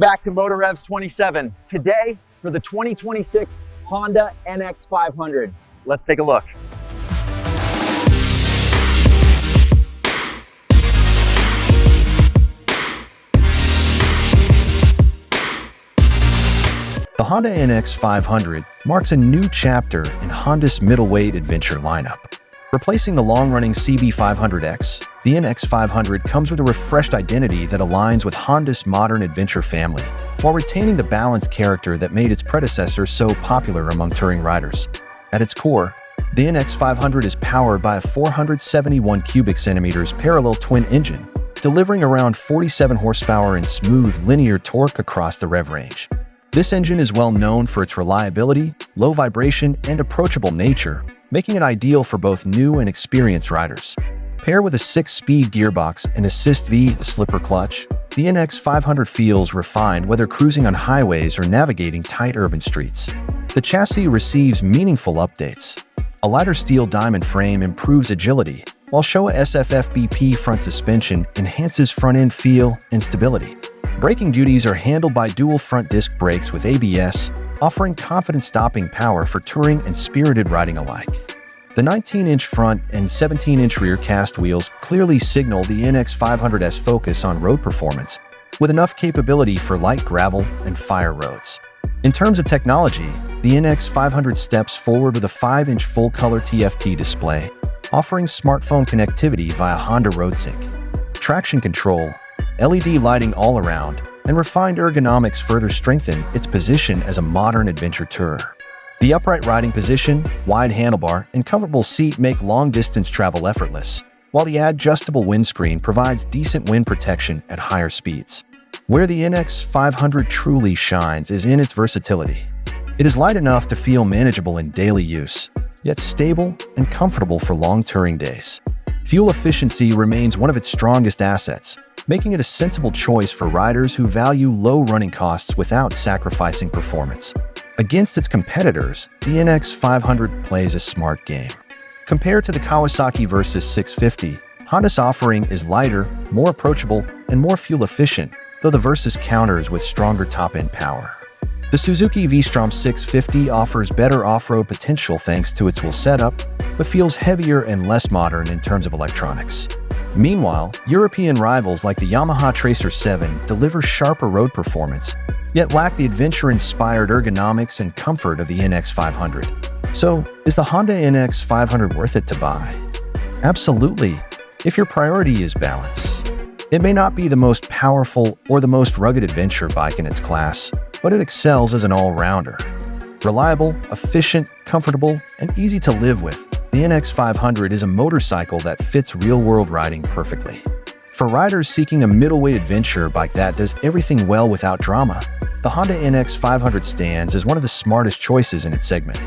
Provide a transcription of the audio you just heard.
back to Motor Revs 27. Today, for the 2026 Honda NX500. Let's take a look. The Honda NX500 marks a new chapter in Honda's middleweight adventure lineup. Replacing the long-running CB500X, the NX500 comes with a refreshed identity that aligns with Honda's modern adventure family, while retaining the balanced character that made its predecessor so popular among touring riders. At its core, the NX500 is powered by a 471 cubic centimeters parallel twin engine, delivering around 47 horsepower and smooth linear torque across the rev range. This engine is well known for its reliability, low vibration, and approachable nature, making it ideal for both new and experienced riders. Paired with a 6-speed gearbox and Assist V slipper clutch, the NX500 feels refined whether cruising on highways or navigating tight urban streets. The chassis receives meaningful updates. A lighter steel diamond frame improves agility, while Showa SFFBP front suspension enhances front-end feel and stability. Braking duties are handled by dual front disc brakes with ABS, offering confident stopping power for touring and spirited riding alike. The 19-inch front and 17-inch rear cast wheels clearly signal the NX500's focus on road performance, with enough capability for light gravel and fire roads. In terms of technology, the NX500 steps forward with a 5-inch full-color TFT display, offering smartphone connectivity via Honda RoadSync. Traction control, LED lighting all around, and refined ergonomics further strengthen its position as a modern adventure tourer. The upright riding position, wide handlebar, and comfortable seat make long-distance travel effortless, while the adjustable windscreen provides decent wind protection at higher speeds. Where the NX500 truly shines is in its versatility. It is light enough to feel manageable in daily use, yet stable and comfortable for long touring days. Fuel efficiency remains one of its strongest assets, making it a sensible choice for riders who value low running costs without sacrificing performance. Against its competitors, the NX500 plays a smart game. Compared to the Kawasaki Versys 650, Honda's offering is lighter, more approachable, and more fuel efficient, though the Versys counters with stronger top-end power. The Suzuki V-Strom 650 offers better off-road potential thanks to its wheel setup, but feels heavier and less modern in terms of electronics. Meanwhile, European rivals like the Yamaha Tracer 7 deliver sharper road performance, yet lack the adventure-inspired ergonomics and comfort of the NX500. So, is the Honda NX500 worth it to buy? Absolutely, if your priority is balance. It may not be the most powerful or the most rugged adventure bike in its class, but it excels as an all-rounder. Reliable, efficient, comfortable, and easy to live with, the NX500 is a motorcycle that fits real-world riding perfectly. For riders seeking a middleweight adventure bike that does everything well without drama, the Honda NX500 stands as one of the smartest choices in its segment.